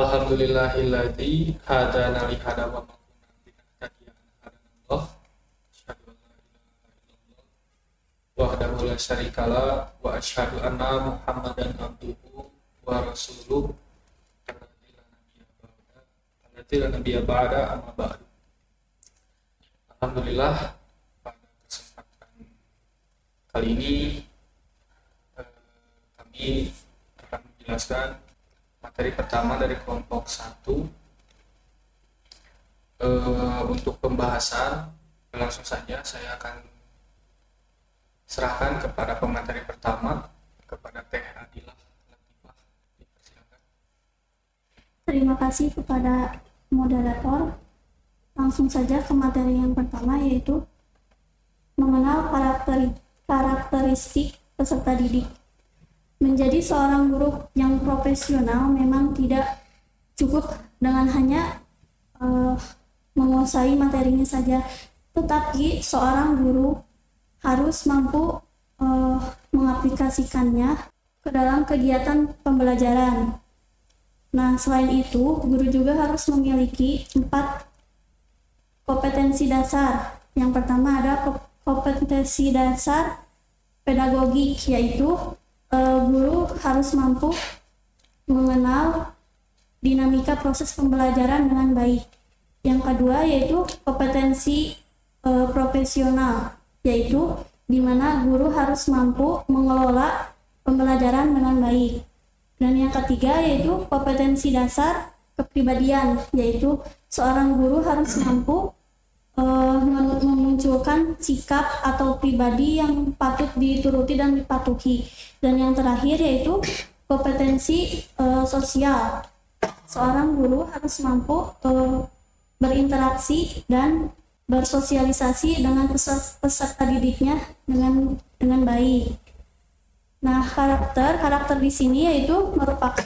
Alhamdulillahilladzi hadana li hada wa ma kunna linahtadiya hadana asyhadu an la ilaha illallah wahdahu la syarikalah wa asyhadu anna Muhammadan abduhu wa rasuluh allati la nabiyya ba'da amma ba'du. Alhamdulillah, pada kesempatan kali ini kami akan menjelaskan materi pertama dari kelompok 1. Untuk pembahasan langsung saja saya akan serahkan kepada pemateri pertama, kepada Teh Adilah Latifah. Dipersilakan. Terima kasih kepada moderator. Langsung saja ke materi yang pertama, yaitu mengenal karakteristik peserta didik. Menjadi seorang guru yang profesional memang tidak cukup dengan hanya menguasai materinya saja, tetapi seorang guru harus mampu mengaplikasikannya ke dalam kegiatan pembelajaran. Nah, selain itu, guru juga harus memiliki 4 kompetensi dasar. Yang pertama ada kompetensi dasar pedagogik, yaitu guru harus mampu mengenal dinamika proses pembelajaran dengan baik. Yang kedua yaitu kompetensi profesional, yaitu di mana guru harus mampu mengelola pembelajaran dengan baik. Dan yang ketiga yaitu kompetensi dasar kepribadian, yaitu seorang guru harus mampu memunculkan sikap atau pribadi yang patut dituruti dan dipatuhi. Dan yang terakhir yaitu kompetensi sosial. Seorang guru harus mampu berinteraksi dan bersosialisasi dengan peserta didiknya dengan baik. Nah, karakter di sini yaitu merupakan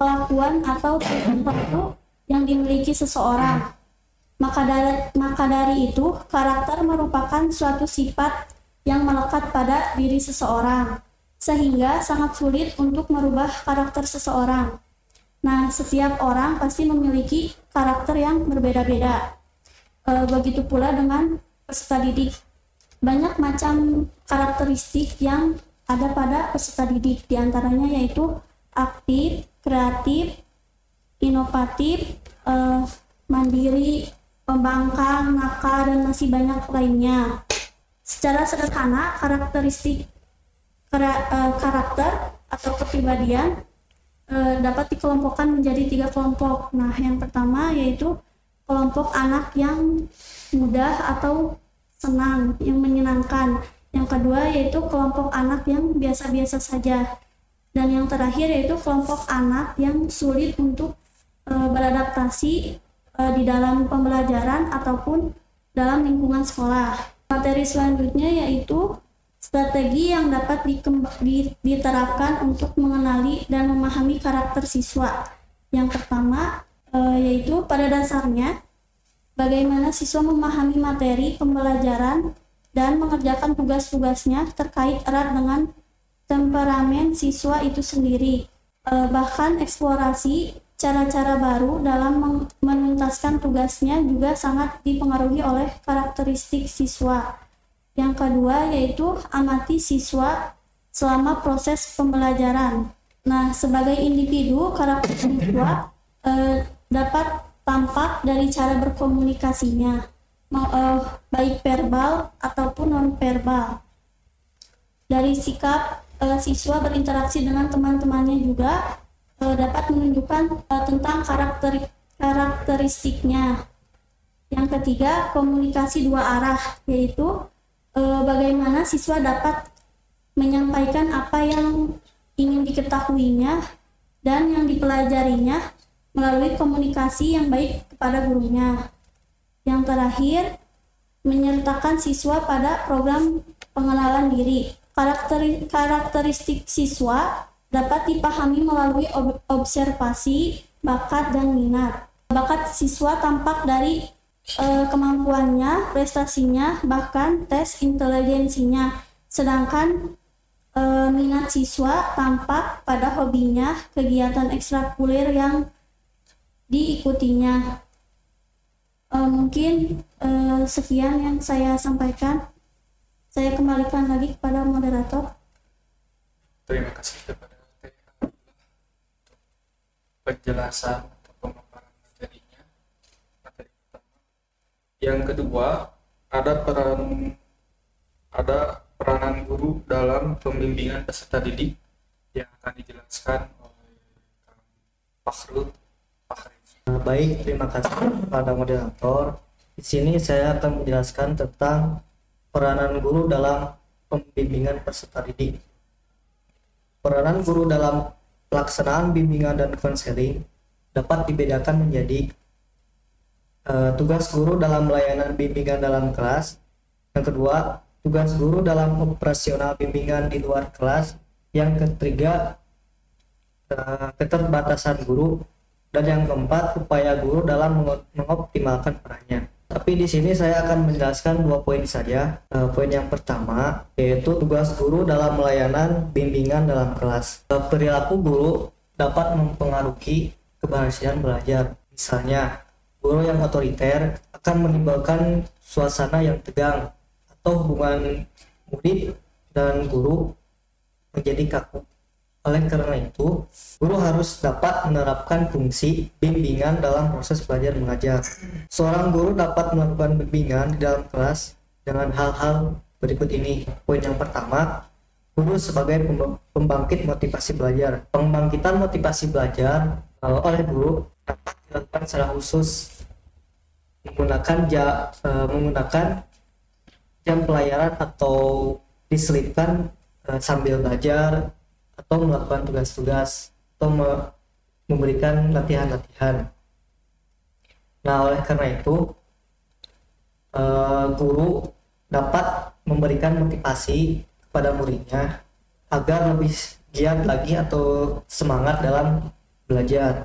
kelakuan atau perilaku yang dimiliki seseorang. Maka dari itu, karakter merupakan suatu sifat yang melekat pada diri seseorang, sehingga sangat sulit untuk merubah karakter seseorang. Nah, setiap orang pasti memiliki karakter yang berbeda-beda. Begitu pula dengan peserta didik. Banyak macam karakteristik yang ada pada peserta didik, diantaranya yaitu aktif, kreatif, inovatif, mandiri, pembangkang, nakal, dan masih banyak lainnya. Secara sederhana, karakteristik karakter atau kepribadian dapat dikelompokkan menjadi 3 kelompok. Nah, yang pertama yaitu kelompok anak yang mudah atau senang, yang menyenangkan. Yang kedua yaitu kelompok anak yang biasa-biasa saja. Dan yang terakhir yaitu kelompok anak yang sulit untuk beradaptasi di dalam pembelajaran ataupun dalam lingkungan sekolah. Materi selanjutnya yaitu strategi yang dapat diterapkan untuk mengenali dan memahami karakter siswa. Yang pertama yaitu pada dasarnya bagaimana siswa memahami materi pembelajaran dan mengerjakan tugas-tugasnya terkait erat dengan temperamen siswa itu sendiri. Bahkan eksplorasi cara-cara baru dalam menuntaskan tugasnya juga sangat dipengaruhi oleh karakteristik siswa. Yang kedua yaitu amati siswa selama proses pembelajaran. Nah, sebagai individu, karakter siswa dapat tampak dari cara berkomunikasinya, baik verbal ataupun non-verbal. Dari sikap siswa berinteraksi dengan teman-temannya juga dapat menunjukkan tentang karakteristiknya. Yang ketiga, komunikasi 2 arah, yaitu bagaimana siswa dapat menyampaikan apa yang ingin diketahuinya dan yang dipelajarinya melalui komunikasi yang baik kepada gurunya. Yang terakhir, menyertakan siswa pada program pengenalan diri. Karakteristik siswa dapat dipahami melalui observasi, bakat, dan minat. Bakat siswa tampak dari kemampuannya, prestasinya, bahkan tes intelijensinya. Sedangkan minat siswa tampak pada hobinya, kegiatan ekstrakurikuler yang diikutinya. Mungkin sekian yang saya sampaikan. Saya kembalikan lagi kepada moderator. Terima kasih kepada TH penjelasan atau pemaparan materinya, materi pertama. Yang kedua, ada peranan guru dalam pembimbingan peserta didik yang akan dijelaskan oleh Kang Fakhrul Fahri. Baik, terima kasih kepada moderator. Di sini saya akan menjelaskan tentang peranan guru dalam pembimbingan peserta didik. Peranan guru dalam pelaksanaan bimbingan dan konseling dapat dibedakan menjadi tugas guru dalam layanan bimbingan dalam kelas. Yang kedua, tugas guru dalam operasional bimbingan di luar kelas. Yang ketiga, keterbatasan guru. Dan yang keempat, upaya guru dalam mengoptimalkan perannya. Tapi di sini saya akan menjelaskan 2 poin saja. Poin yang pertama yaitu tugas guru dalam layanan bimbingan dalam kelas. Perilaku guru dapat mempengaruhi keberhasilan belajar. Misalnya, guru yang otoriter akan menimbulkan suasana yang tegang atau hubungan murid dan guru menjadi kaku. Oleh karena itu, guru harus dapat menerapkan fungsi bimbingan dalam proses belajar mengajar. Seorang guru dapat melakukan bimbingan di dalam kelas dengan hal-hal berikut ini. Poin yang pertama, guru sebagai pembangkit motivasi belajar. Pembangkitan motivasi belajar oleh guru dapat dilakukan secara khusus menggunakan jam pelajaran atau diselipkan sambil belajar, atau melakukan tugas-tugas, atau memberikan latihan-latihan. Nah, oleh karena itu, guru dapat memberikan motivasi kepada muridnya agar lebih giat lagi atau semangat dalam belajar.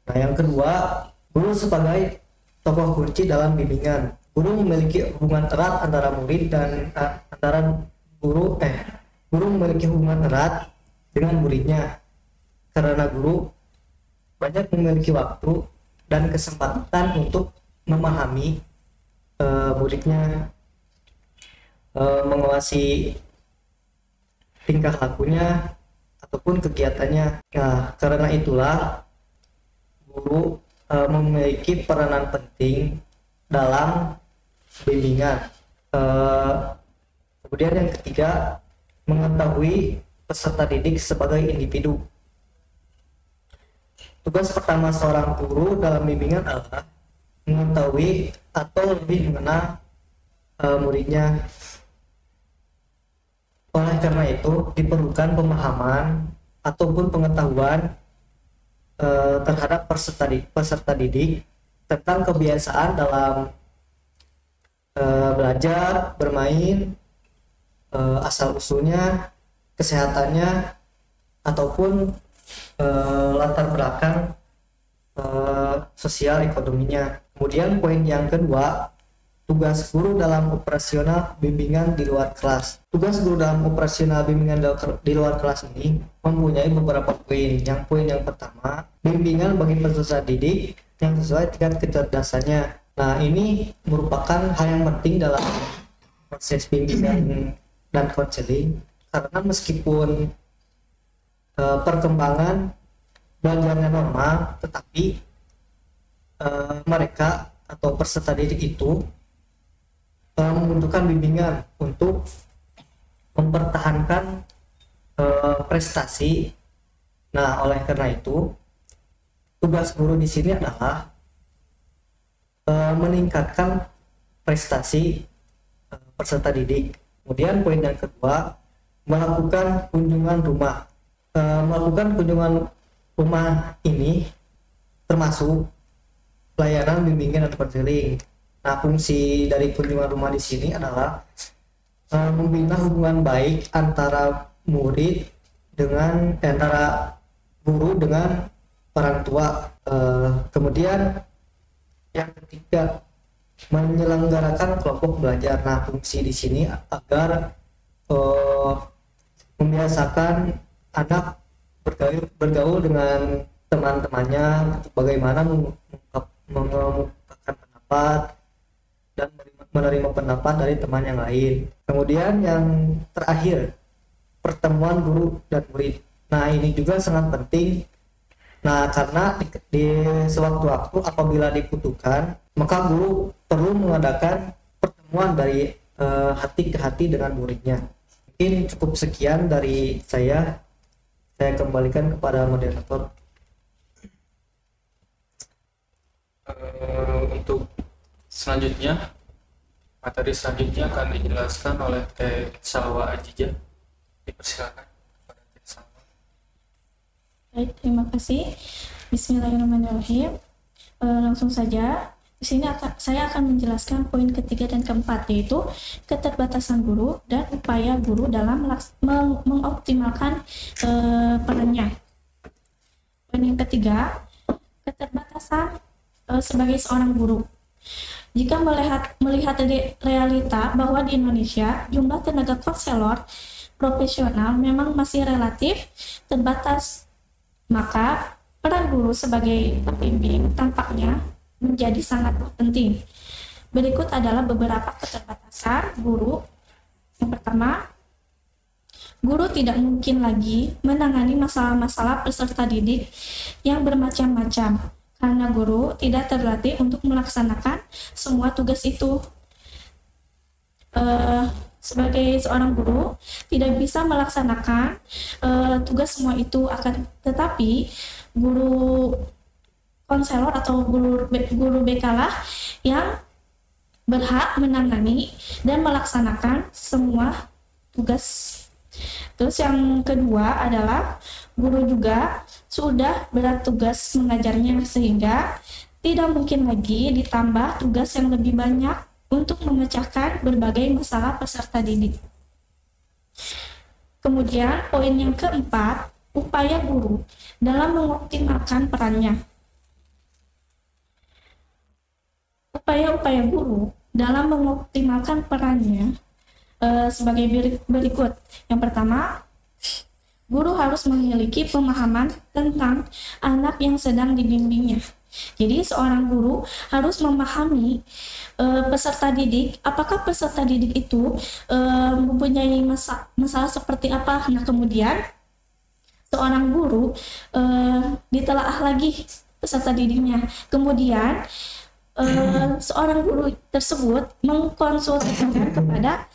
Nah, yang kedua, guru sebagai tokoh kunci dalam bimbingan. Guru memiliki hubungan erat antara murid dan guru memiliki hubungan erat dengan muridnya, karena guru banyak memiliki waktu dan kesempatan untuk memahami muridnya, mengawasi tingkah lakunya ataupun kegiatannya. Nah, karena itulah guru memiliki peranan penting dalam bimbingan. Kemudian yang ketiga, mengetahui peserta didik sebagai individu. Tugas pertama seorang guru dalam bimbingan adalah mengetahui atau lebih mengenal muridnya. Oleh karena itu, diperlukan pemahaman ataupun pengetahuan terhadap peserta didik tentang kebiasaan dalam belajar, bermain, asal-usulnya, kesehatannya, ataupun latar belakang sosial ekonominya. Kemudian poin yang kedua, tugas guru dalam operasional bimbingan di luar kelas. Tugas guru dalam operasional bimbingan di luar kelas ini mempunyai beberapa poin. Poin yang pertama, bimbingan bagi peserta didik yang sesuai tingkat kecerdasannya. Nah, ini merupakan hal yang penting dalam proses bimbingan dan konseling, karena meskipun perkembangan belajarnya normal, tetapi mereka atau peserta didik itu membutuhkan bimbingan untuk mempertahankan prestasi. Nah, oleh karena itu, tugas guru di sini adalah meningkatkan prestasi peserta didik. Kemudian poin yang kedua, melakukan kunjungan rumah. Melakukan kunjungan rumah ini termasuk pelayanan bimbingan dan konseling. Nah, fungsi dari kunjungan rumah di sini adalah membina hubungan baik antara murid dengan antara guru dengan orang tua. Kemudian yang ketiga, menyelenggarakan kelompok belajar. Nah, fungsi di sini agar membiasakan anak bergaul dengan teman-temannya bagaimana mengemukakan pendapat dan menerima pendapat dari teman yang lain. Kemudian yang terakhir, pertemuan guru dan murid. Nah, ini juga sangat penting. Nah, karena di sewaktu-waktu apabila dibutuhkan, maka guru perlu mengadakan pertemuan dari hati ke hati dengan muridnya. Mungkin cukup sekian dari saya. Saya kembalikan kepada moderator. Untuk selanjutnya, materi selanjutnya akan dijelaskan oleh Teh Salwa Ajijah. Dipersilakan kepada Teh Salwa. Baik, terima kasih. Bismillahirrahmanirrahim. Langsung saja. Di sini saya akan menjelaskan poin ketiga dan keempat, yaitu keterbatasan guru dan upaya guru dalam mengoptimalkan perannya. Poin yang ketiga, keterbatasan sebagai seorang guru. Jika melihat realita bahwa di Indonesia jumlah tenaga konselor profesional memang masih relatif terbatas, maka peran guru sebagai pembimbing tampaknya menjadi sangat penting. Berikut adalah beberapa keterbatasan guru. Yang pertama, guru tidak mungkin lagi menangani masalah-masalah peserta didik yang bermacam-macam karena guru tidak terlatih untuk melaksanakan semua tugas itu. Sebagai seorang guru tidak bisa melaksanakan tugas semua itu, tetapi guru konselor atau guru BK lah yang berhak menangani dan melaksanakan semua tugas. Terus yang kedua adalah guru juga sudah berat tugas mengajarnya sehingga tidak mungkin lagi ditambah tugas yang lebih banyak untuk memecahkan berbagai masalah peserta didik. Kemudian poin yang keempat, upaya guru dalam mengoptimalkan perannya. Upaya-upaya guru dalam mengoptimalkan perannya sebagai berikut. Yang pertama, guru harus memiliki pemahaman tentang anak yang sedang dibimbingnya. Jadi seorang guru harus memahami peserta didik, apakah peserta didik itu mempunyai masalah seperti apa. Nah, kemudian seorang guru ditelaah lagi peserta didiknya. Kemudian seorang guru tersebut mengkonsultasikan kepada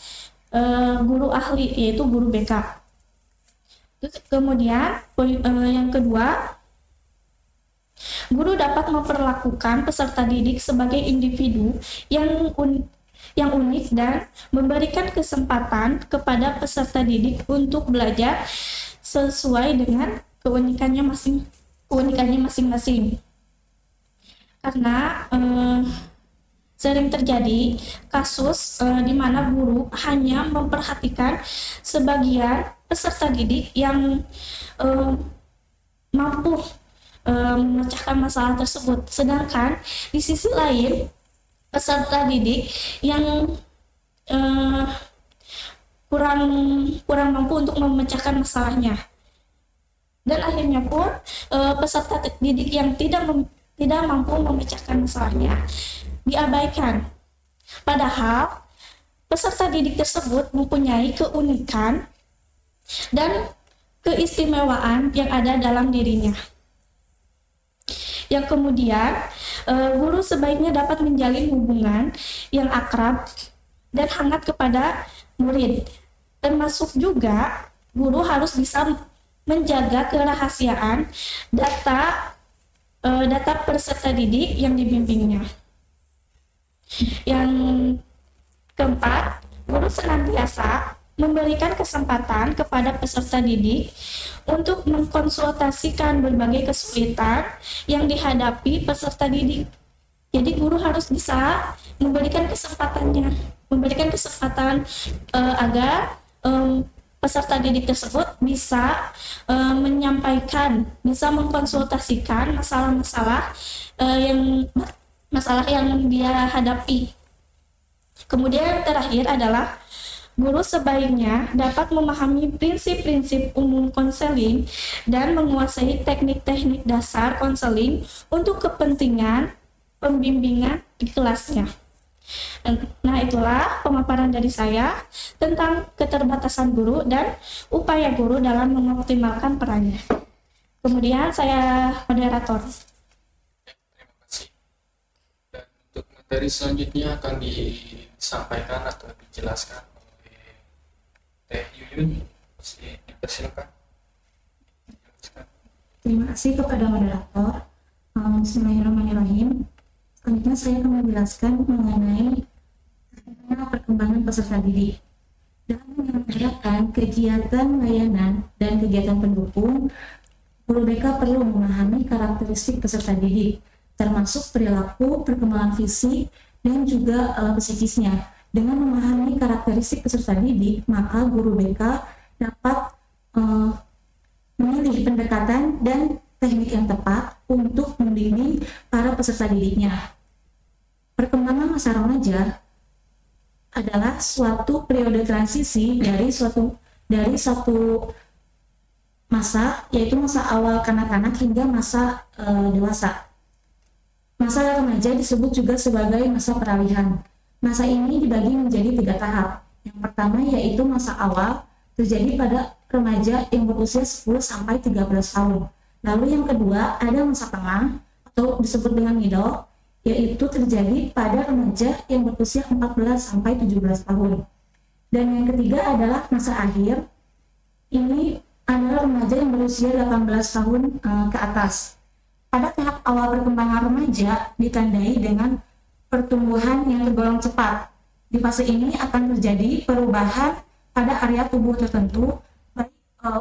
guru ahli, yaitu guru BK. Terus kemudian yang kedua, guru dapat memperlakukan peserta didik sebagai individu yang unik dan memberikan kesempatan kepada peserta didik untuk belajar sesuai dengan keunikannya masing-masing. Karena sering terjadi kasus di mana guru hanya memperhatikan sebagian peserta didik yang mampu memecahkan masalah tersebut, sedangkan di sisi lain peserta didik yang kurang mampu untuk memecahkan masalahnya, dan akhirnya pun peserta didik yang tidak mampu memecahkan masalahnya diabaikan. Padahal peserta didik tersebut mempunyai keunikan dan keistimewaan yang ada dalam dirinya. Yang kemudian, guru sebaiknya dapat menjalin hubungan yang akrab dan hangat kepada murid. Termasuk juga guru harus bisa menjaga kerahasiaan data peserta didik yang dibimbingnya. Yang keempat, guru senantiasa memberikan kesempatan kepada peserta didik untuk mengkonsultasikan berbagai kesulitan yang dihadapi peserta didik. Jadi guru harus bisa memberikan kesempatan agar peserta didik tersebut bisa menyampaikan, bisa mengkonsultasikan masalah yang dia hadapi. Kemudian yang terakhir adalah Guru sebaiknya dapat memahami prinsip-prinsip umum konseling dan menguasai teknik-teknik dasar konseling untuk kepentingan pembimbingan di kelasnya. Nah, itulah pemaparan dari saya tentang keterbatasan guru dan upaya guru dalam mengoptimalkan perannya. Kemudian saya moderator. Terima kasih. Dan untuk materi selanjutnya akan disampaikan atau dijelaskan oleh Teh Yuyun. Dipersilakan. Terima kasih kepada moderator. Bismillahirrahmanirrahim. Selanjutnya saya akan menjelaskan mengenai perkembangan peserta didik. Dalam menyelenggarakan kegiatan layanan dan kegiatan pendukung, guru BK perlu memahami karakteristik peserta didik, termasuk perilaku, perkembangan fisik, dan juga psikisnya. Dengan memahami karakteristik peserta didik, maka guru BK dapat memilih pendekatan dan teknik yang tepat untuk membimbing para peserta didiknya. Perkembangan masa remaja adalah suatu periode transisi dari satu masa, yaitu masa awal kanak-kanak hingga masa dewasa. Masa remaja disebut juga sebagai masa peralihan. Masa ini dibagi menjadi 3 tahap. Yang pertama yaitu masa awal, terjadi pada remaja yang berusia 10 sampai 13 tahun. Lalu yang kedua ada masa tengah atau disebut dengan middle, yaitu terjadi pada remaja yang berusia 14 sampai 17 tahun. Dan yang ketiga adalah masa akhir. Ini adalah remaja yang berusia 18 tahun ke atas. Pada tahap awal perkembangan remaja ditandai dengan pertumbuhan yang tergolong cepat. Di fase ini akan terjadi perubahan pada area tubuh tertentu, baik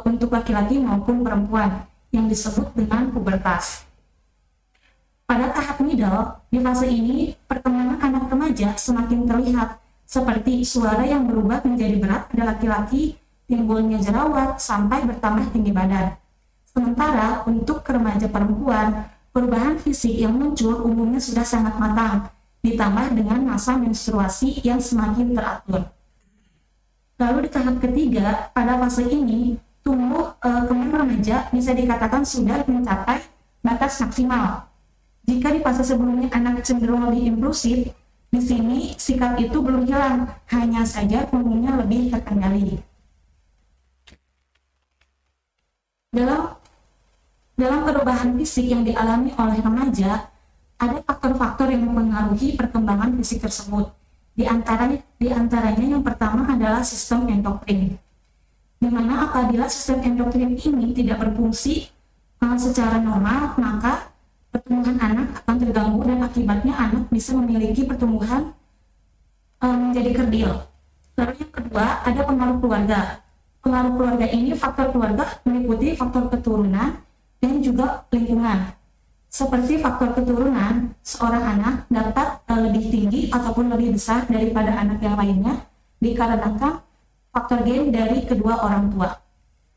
untuk laki-laki maupun perempuan, yang disebut dengan pubertas. Pada tahap middle, di fase ini perkembangan anak remaja semakin terlihat, seperti suara yang berubah menjadi berat pada laki-laki, timbulnya jerawat, sampai bertambah tinggi badan. Sementara untuk remaja perempuan, perubahan fisik yang muncul umumnya sudah sangat matang, ditambah dengan masa menstruasi yang semakin teratur. Lalu di tahap ketiga, pada fase ini, tumbuh kembang remaja bisa dikatakan sudah mencapai batas maksimal. Jika di fase sebelumnya anak cenderung lebih impulsif, di sini sikap itu belum hilang, hanya saja tumbuhnya lebih terkendali. Dalam perubahan fisik yang dialami oleh remaja, ada faktor-faktor yang mempengaruhi perkembangan fisik tersebut. Di antaranya yang pertama adalah sistem endokrin, di mana apabila sistem endokrin ini tidak berfungsi secara normal, maka pertumbuhan anak akan terganggu dan akibatnya anak bisa memiliki pertumbuhan menjadi kerdil. Lalu yang kedua ada pengaruh keluarga. Pengaruh keluarga ini, faktor keluarga meliputi faktor keturunan dan juga lingkungan. Seperti faktor keturunan, seorang anak dapat lebih tinggi ataupun lebih besar daripada anak yang lainnya dikarenakan faktor gen dari kedua orang tua.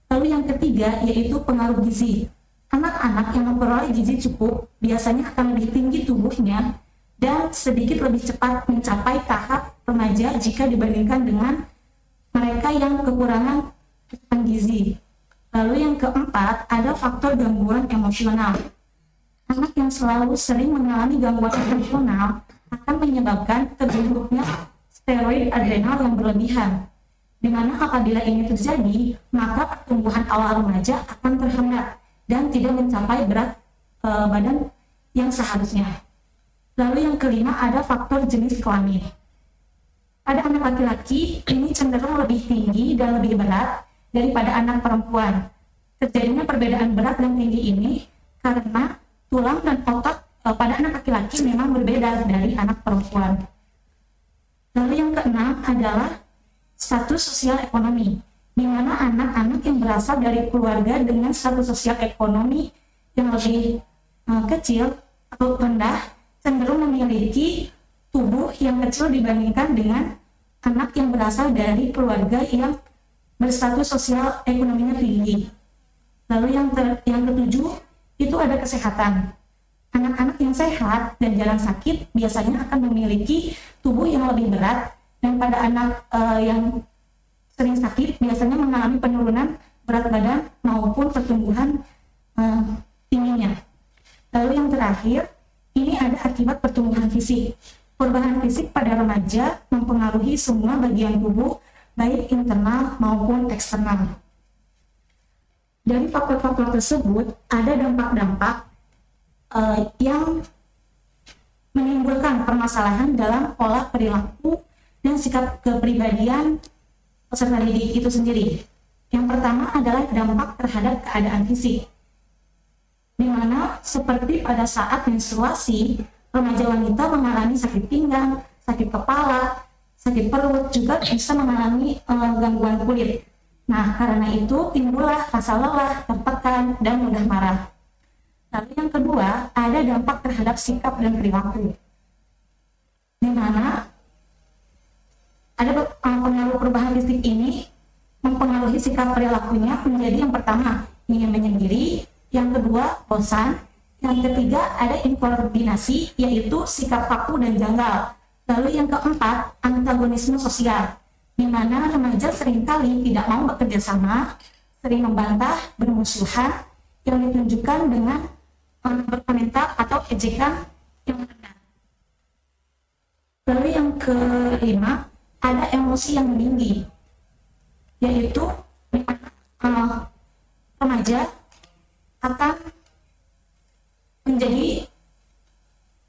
Lalu yang ketiga yaitu pengaruh gizi. Anak-anak yang memperoleh gizi cukup biasanya akan lebih tinggi tubuhnya dan sedikit lebih cepat mencapai tahap remaja jika dibandingkan dengan mereka yang kekurangan asupan gizi. Lalu yang keempat ada faktor gangguan emosional. Anak yang selalu sering mengalami gangguan emosional akan menyebabkan terbentuknya steroid adrenal yang berlebihan, di mana apabila ini terjadi, maka pertumbuhan awal remaja akan terhambat dan tidak mencapai berat badan yang seharusnya. Lalu yang kelima ada faktor jenis kelamin. Pada anak laki-laki, ini cenderung lebih tinggi dan lebih berat daripada anak perempuan. Terjadinya perbedaan berat dan tinggi ini karena tulang dan otot pada anak laki-laki memang berbeda dari anak perempuan. Lalu yang keenam adalah status sosial ekonomi, di mana anak-anak yang berasal dari keluarga dengan status sosial ekonomi yang lebih kecil atau rendah cenderung memiliki tubuh yang kecil dibandingkan dengan anak yang berasal dari keluarga yang berstatus sosial ekonominya tinggi. Lalu yang ketujuh itu ada kesehatan. Anak-anak yang sehat dan jarang sakit biasanya akan memiliki tubuh yang lebih berat, dan pada anak yang sering sakit biasanya mengalami penurunan berat badan maupun pertumbuhan tingginya. Lalu yang terakhir, ini ada akibat pertumbuhan fisik. Perubahan fisik pada remaja mempengaruhi semua bagian tubuh, baik internal maupun eksternal. Dari faktor-faktor tersebut, ada dampak-dampak yang menimbulkan permasalahan dalam pola perilaku dan sikap kepribadian peserta didik itu sendiri. Yang pertama adalah dampak terhadap keadaan fisik, di mana seperti pada saat menstruasi, remaja wanita mengalami sakit pinggang, sakit kepala, sakit perut, juga bisa mengalami gangguan kulit. Nah, karena itu timbullah rasa lelah, tertekan, dan mudah marah. Lalu yang kedua, ada dampak terhadap sikap dan perilaku, di mana ada pengaruh perubahan fisik ini mempengaruhi sikap perilakunya menjadi yang pertama, ingin menyendiri, yang kedua, bosan, yang ketiga ada inkoordinasi, yaitu sikap kaku dan janggal. Lalu yang keempat, antagonisme sosial, di mana remaja seringkali tidak mau bekerja sama, sering membantah, bermusuhan, yang ditunjukkan dengan berkomentar atau ejekan yang rendah. Lalu yang kelima, ada emosi yang meninggi, yaitu remaja akan menjadi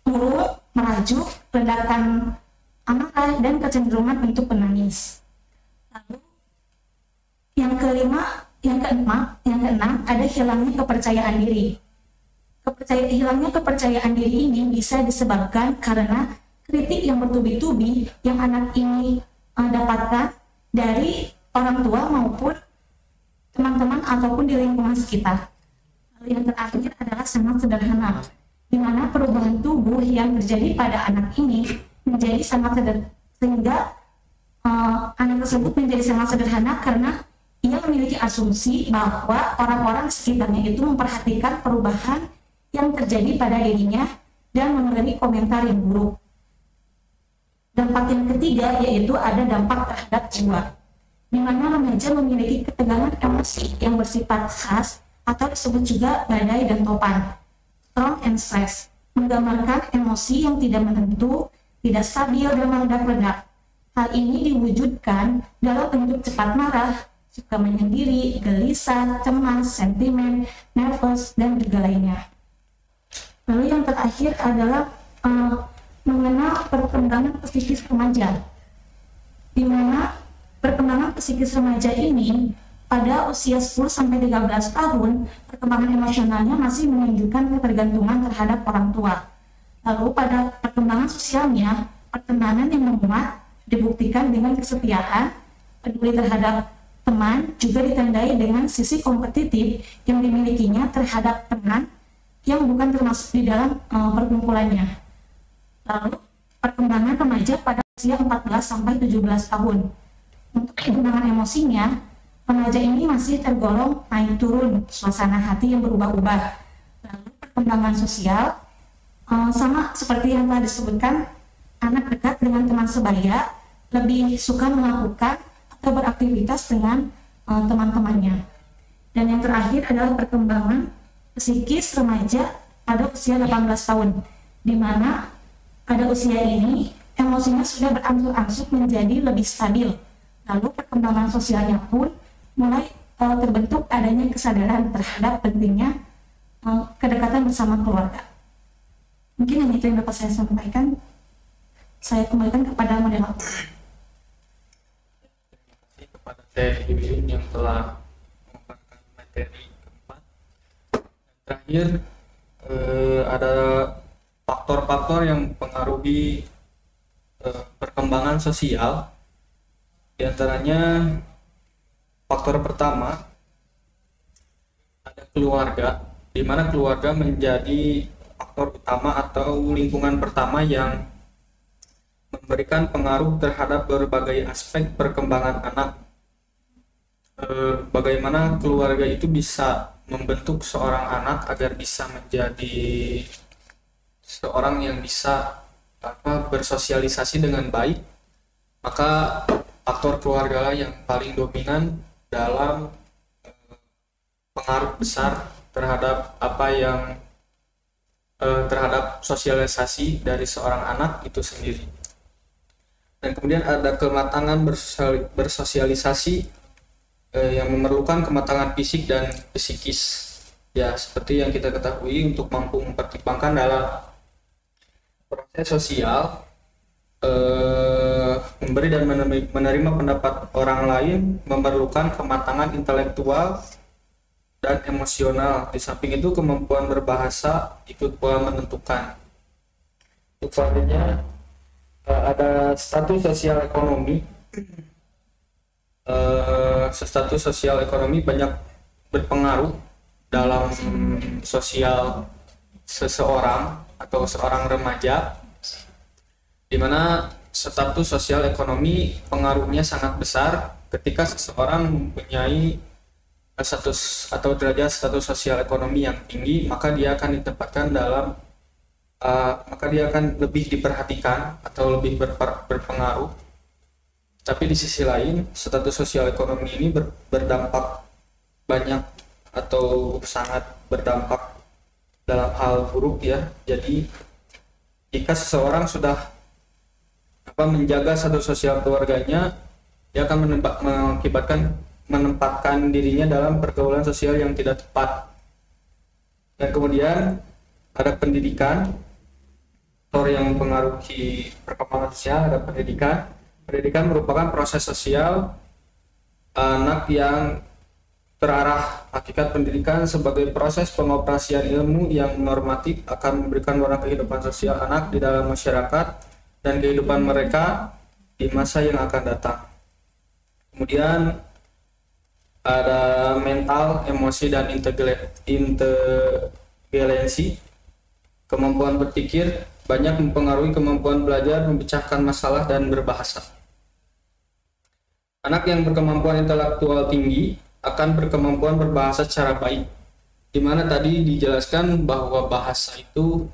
murung, merajuk, ledakan amarah, dan kecenderungan untuk menangis. Lalu yang keenam ada hilangnya kepercayaan diri. Hilangnya kepercayaan diri ini bisa disebabkan karena kritik yang bertubi-tubi yang anak ini dapatkan dari orang tua maupun teman-teman ataupun di lingkungan sekitar. Yang terakhir adalah sangat sederhana, di mana perubahan tubuh yang terjadi pada anak ini menjadi sangat sederhana, sehingga anak tersebut menjadi sangat sederhana karena ia memiliki asumsi bahwa orang-orang sekitarnya itu memperhatikan perubahan yang terjadi pada dirinya dan memberi komentar yang buruk. Dampak yang ketiga yaitu ada dampak terhadap jiwa, di mana remaja memiliki ketegangan emosi yang bersifat khas atau disebut juga badai dan topan, storm and stress, menggambarkan emosi yang tidak menentu, tidak stabil dan meledak-ledak. Hal ini diwujudkan dalam bentuk cepat marah, suka menyendiri, gelisah, cemas, sentimen, nervous, dan juga lainnya. Lalu yang terakhir adalah mengenal perkembangan psikis remaja, di mana perkembangan psikis remaja ini pada usia 10-13 tahun, perkembangan emosionalnya masih menunjukkan ketergantungan terhadap orang tua. Lalu pada perkembangan sosialnya, pertemanan yang menguat dibuktikan dengan kesetiaan, peduli terhadap teman, juga ditandai dengan sisi kompetitif yang dimilikinya terhadap teman yang bukan termasuk di dalam perkumpulannya. Lalu perkembangan remaja pada usia 14-17 tahun. Untuk perkembangan emosinya, remaja ini masih tergolong naik turun, suasana hati yang berubah-ubah. Lalu perkembangan sosial, sama seperti yang telah disebutkan, anak dekat dengan teman sebaya, lebih suka melakukan atau beraktivitas dengan teman-temannya. Dan yang terakhir adalah perkembangan psikis remaja pada usia 18 tahun, di mana pada usia ini emosinya sudah berangsur-angsur menjadi lebih stabil. Lalu perkembangan sosialnya pun mulai terbentuk adanya kesadaran terhadap pentingnya kedekatan bersama keluarga. Mungkin hanya itu yang dapat saya sampaikan. Saya kembalikan kepada moderator. Terima kasih kepada Teh Yuyun yang telah memaparkan materi keempat. Dan terakhir ada faktor-faktor yang mempengaruhi perkembangan sosial. Di antaranya faktor pertama ada keluarga, di mana keluarga menjadi faktor utama atau lingkungan pertama yang memberikan pengaruh terhadap berbagai aspek perkembangan anak. Bagaimana keluarga itu bisa membentuk seorang anak agar bisa menjadi seorang yang bisa bersosialisasi dengan baik, maka faktor keluarga lah yang paling dominan dalam pengaruh besar terhadap apa yang terhadap sosialisasi dari seorang anak itu sendiri. Dan kemudian ada kematangan bersosialisasi yang memerlukan kematangan fisik dan psikis. Ya, seperti yang kita ketahui, untuk mampu mempertimbangkan dalam proses sosial, memberi dan menerima pendapat orang lain memerlukan kematangan intelektual dan emosional. Di samping itu, kemampuan berbahasa ikut pula menentukan. Untuk selanjutnya ada status sosial ekonomi. Status sosial ekonomi banyak berpengaruh dalam sosial seseorang atau seorang remaja, di mana status sosial ekonomi pengaruhnya sangat besar. Ketika seseorang mempunyai status atau derajat status sosial ekonomi yang tinggi, maka dia akan ditempatkan dalam maka dia akan lebih diperhatikan atau lebih berpengaruh. Tapi di sisi lain, status sosial ekonomi ini berdampak banyak atau sangat berdampak dalam hal buruk ya. Jadi jika seseorang sudah menjaga status sosial keluarganya, dia akan menempatkan dirinya dalam pergaulan sosial yang tidak tepat. Dan kemudian ada pendidikan, faktor yang mempengaruhi perkembangan sosial. Ada pendidikan merupakan proses sosial anak yang terarah. Hakikat pendidikan sebagai proses pengoperasian ilmu yang normatif akan memberikan warna kehidupan sosial anak di dalam masyarakat dan kehidupan mereka di masa yang akan datang. Kemudian ada mental, emosi, dan inteligensi. Kemampuan berpikir banyak mempengaruhi kemampuan belajar, memecahkan masalah, dan berbahasa. Anak yang berkemampuan intelektual tinggi akan berkemampuan berbahasa secara baik, di mana tadi dijelaskan bahwa bahasa itu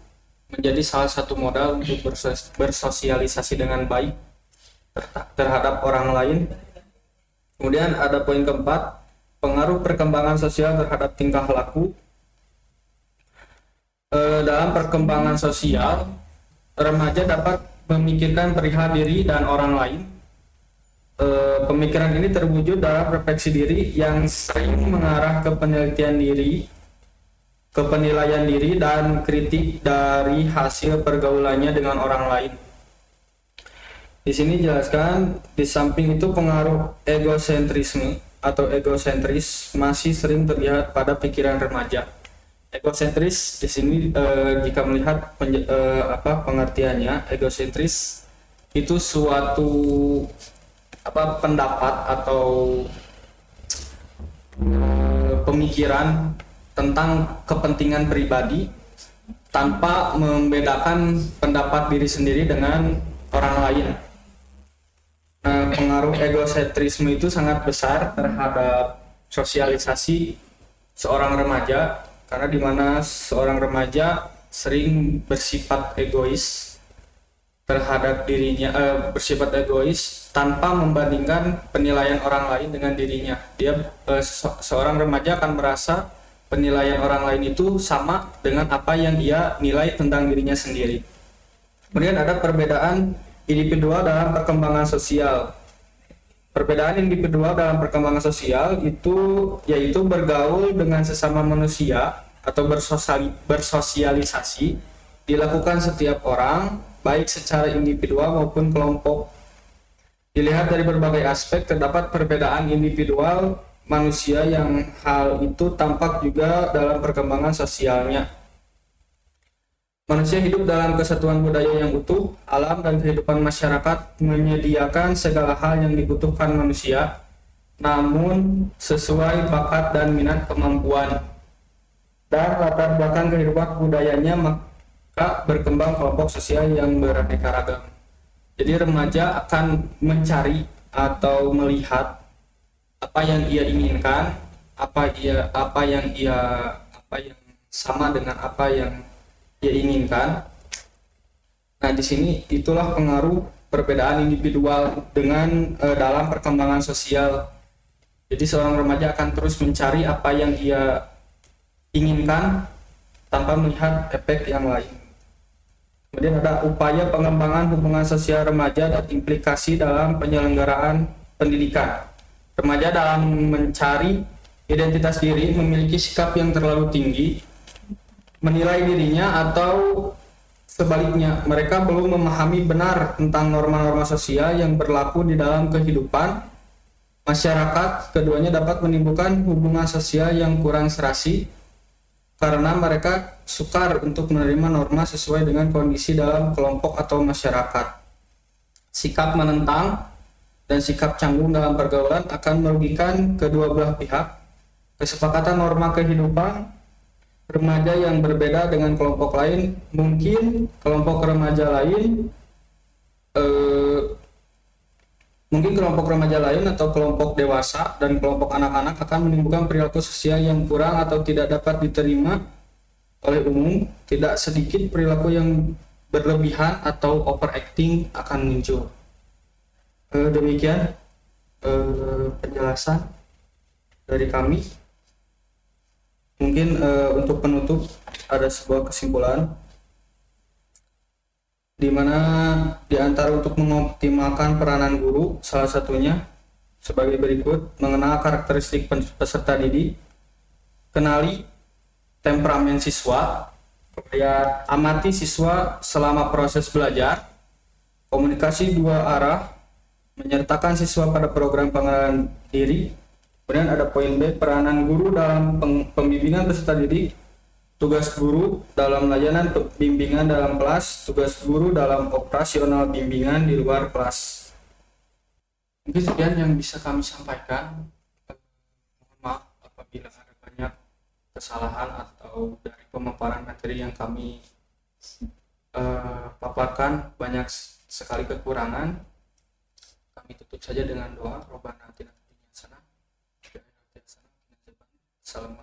menjadi salah satu modal untuk bersosialisasi dengan baik terhadap orang lain. Kemudian ada poin keempat, pengaruh perkembangan sosial terhadap tingkah laku. Dalam perkembangan sosial, remaja dapat memikirkan perihal diri dan orang lain. Pemikiran ini terwujud dalam refleksi diri yang sering mengarah ke penelitian diri, ke penilaian diri, dan kritik dari hasil pergaulannya dengan orang lain. Di sini dijelaskan, di samping itu pengaruh egosentrisme atau egosentris masih sering terlihat pada pikiran remaja. Egosentris di sini jika melihat pengertiannya, egosentris itu suatu pendapat atau pemikiran tentang kepentingan pribadi tanpa membedakan pendapat diri sendiri dengan orang lain. Pengaruh egosentrisme itu sangat besar terhadap sosialisasi seorang remaja, karena di mana seorang remaja sering bersifat egois terhadap dirinya, bersifat egois tanpa membandingkan penilaian orang lain dengan dirinya. Dia seorang remaja akan merasa penilaian orang lain itu sama dengan apa yang ia nilai tentang dirinya sendiri. Kemudian ada perbedaan individual dalam perkembangan sosial. Perbedaan individual dalam perkembangan sosial itu yaitu bergaul dengan sesama manusia atau bersosialisasi dilakukan setiap orang, baik secara individual maupun kelompok. Dilihat dari berbagai aspek, terdapat perbedaan individual manusia yang hal itu tampak juga dalam perkembangan sosialnya. Manusia hidup dalam kesatuan budaya yang utuh. Alam dan kehidupan masyarakat menyediakan segala hal yang dibutuhkan manusia, namun sesuai bakat dan minat kemampuan dan latar belakang kehidupan budayanya, maka berkembang kelompok sosial yang beraneka ragam. Jadi remaja akan mencari atau melihat apa yang ia inginkan, apa yang sama dengan apa yang ia inginkan. Nah, di sini itulah pengaruh perbedaan individual dengan dalam perkembangan sosial. Jadi seorang remaja akan terus mencari apa yang ia inginkan tanpa melihat efek yang lain. Kemudian ada upaya pengembangan hubungan sosial remaja dan implikasi dalam penyelenggaraan pendidikan. Remaja dalam mencari identitas diri memiliki sikap yang terlalu tinggi, menilai dirinya, atau sebaliknya mereka belum memahami benar tentang norma-norma sosial yang berlaku di dalam kehidupan masyarakat. Keduanya dapat menimbulkan hubungan sosial yang kurang serasi karena mereka sukar untuk menerima norma sesuai dengan kondisi dalam kelompok atau masyarakat. Sikap menentang dan sikap canggung dalam pergaulan akan merugikan kedua belah pihak. Kesepakatan norma kehidupan remaja yang berbeda dengan kelompok lain, mungkin kelompok remaja lain atau kelompok dewasa dan kelompok anak-anak akan menimbulkan perilaku sosial yang kurang atau tidak dapat diterima oleh umum. Tidak sedikit perilaku yang berlebihan atau overacting akan muncul. Demikian penjelasan dari kami. Mungkin untuk penutup ada sebuah kesimpulan di mana di antara untuk mengoptimalkan peranan guru, salah satunya sebagai berikut: mengenal karakteristik peserta didik, kenali temperamen siswa, kemudian amati siswa selama proses belajar, komunikasi dua arah, menyertakan siswa pada program pengenalan diri. Kemudian ada poin B, peranan guru dalam pembimbingan peserta didik, tugas guru dalam layanan bimbingan dalam kelas, tugas guru dalam operasional bimbingan di luar kelas. Mungkin sekian yang bisa kami sampaikan. Mohon maaf apabila ada banyak kesalahan atau dari pemaparan materi yang kami paparkan banyak sekali kekurangan. Kami tutup saja dengan doa. Robbana atina fid dunya hasanah wa fil akhirati hasanah wa qina adzabannar. Assalamualaikum.